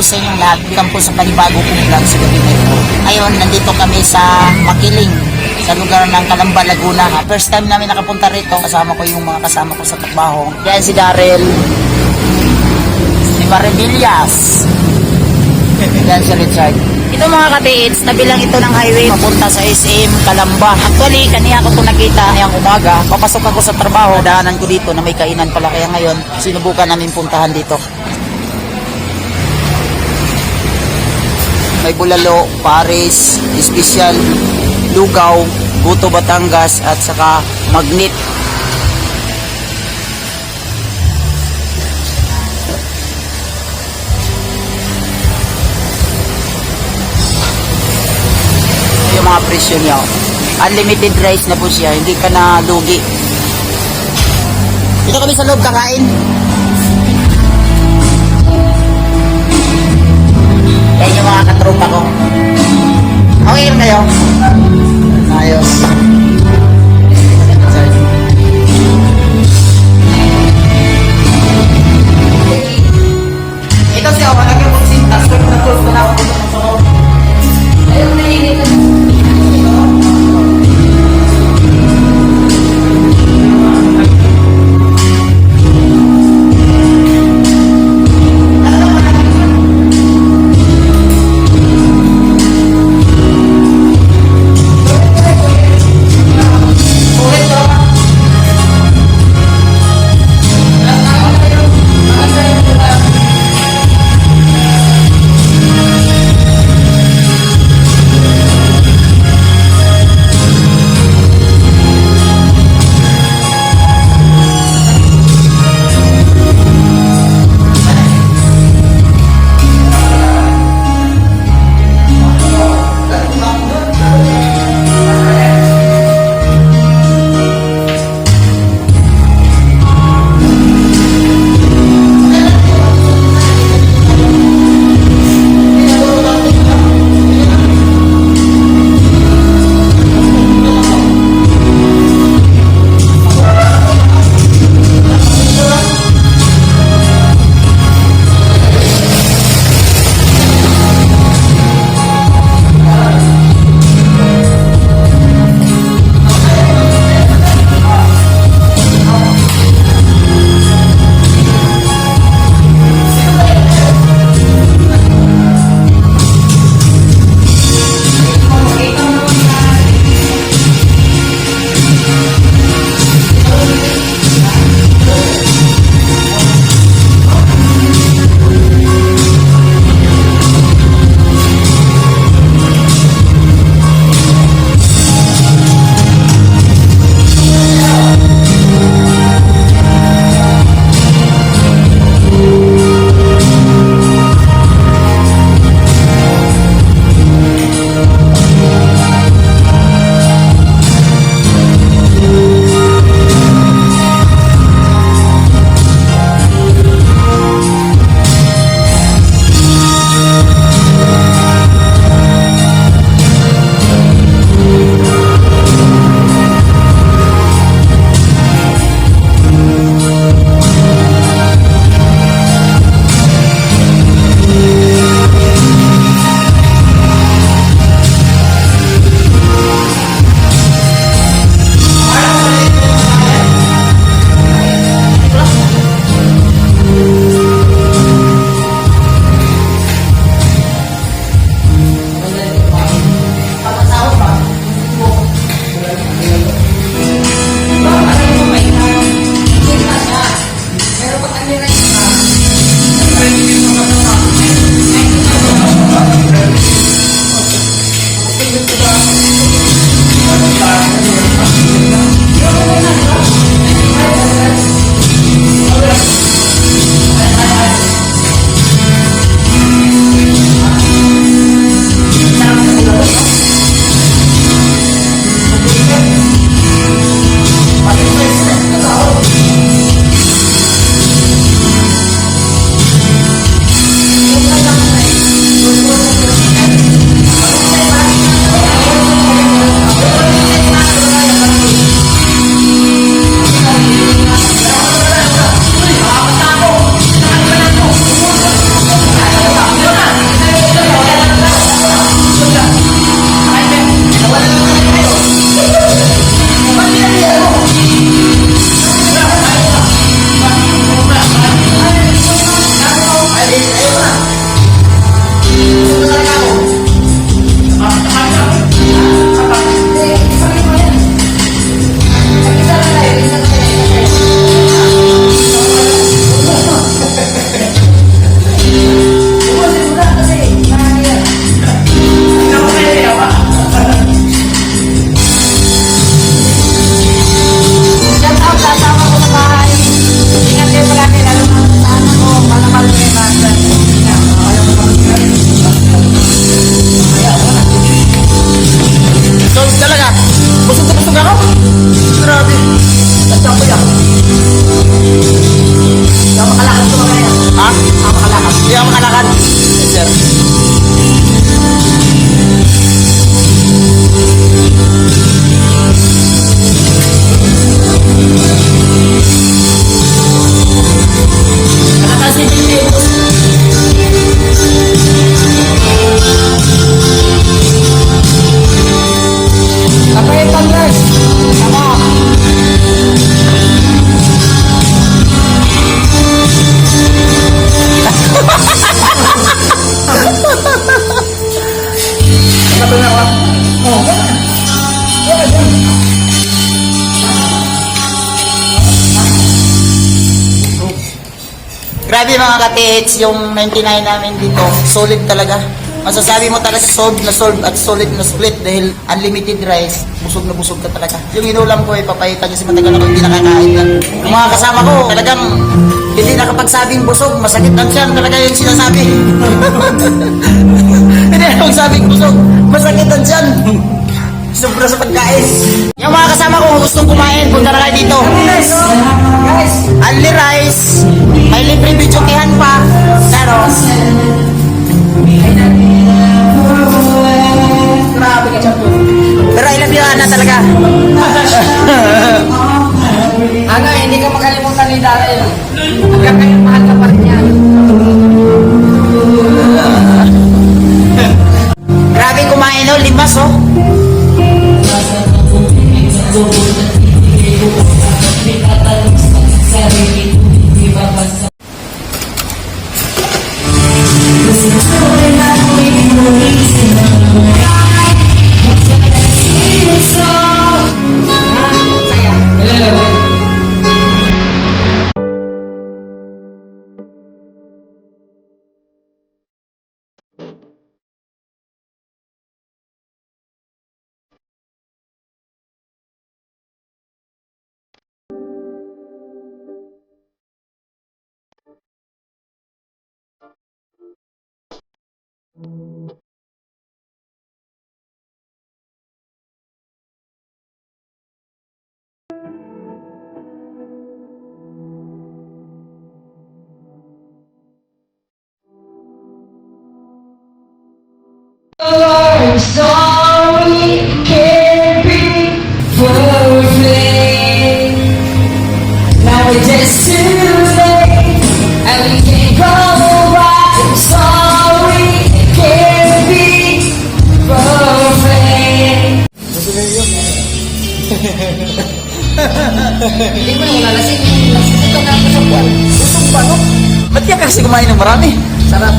po sa inyong lahat. Welcome po sa panibago kong vlog sa gabi na ito. Ngayon, nandito kami sa Makiling, sa lugar ng Calamba, Laguna. First time namin nakapunta rito. Kasama ko yung mga kasama ko sa trabaho. Yan si Darrell, si Maribillas, yan si Richard. Ito mga katiits, tabi lang ito ng highway papunta sa SM Calamba. Actually, kaniya ko ito nakita ngayong umaga. Papasok ako sa trabaho, daanan ko dito na may kainan pala. Kaya ngayon, sinubukan namin puntahan dito. May bulalo, Paris, espesyal, lugaw, buto Batangas at saka magnet. Yung mga presyo niya, unlimited rice na po siya, hindi ka na lugi. Dito kami sa loob kakain. Yan yung mga katropa ko. Okay rin kayo? Ayos. Ito siya, malagyan ko sintas. Kung na-close ko na ako dito ng soko. Ayun, naiinit na. busog ako. Grabe. Tatang ko yan. Hindi ako makalakad ko mga yan. Ha? Hindi ako makalakad. Hindi ako makalakad. Yes, sir. Nakakasi Pilipinos. Kapay Panglas. Tama. Kapay na ako. Oh. Grabe mga katits, yung 99 namin dito, solid talaga. Masasabi mo talaga solve at solid na split dahil unlimited rice, busog na busog ka talaga. Yung inulam ko, papayita niya si matagal ako hindi nakakain yan. Yung mga kasama ko, talagang hindi nakapagsabing busog, masakit ang tiyan talaga yung sinasabi. Hindi nakapagsabing busog, masakit ang tiyan. Sobra sa pagkain. Yung mga kasama ko gustong kumain, punta na kayo dito. Guys, only rice. May libre bidyokehan pa. Pero, grabe ka siya po. Pero I love you, Ana, talaga. Ano, hindi ka makalimutan ni Daryl. Hanggang ngayon, mahal ka pa rin yan. Grabe kumain, oh. Limas, oh. I'm sorry, it can't be perfect. Now it's just too late, and we can't go back. I'm sorry, it can't be perfect. Hindi mo naman nalasing. Ito na ako sa buwan. Busog pa, no? Ba't ka kasi kumain ng marami? Sarap.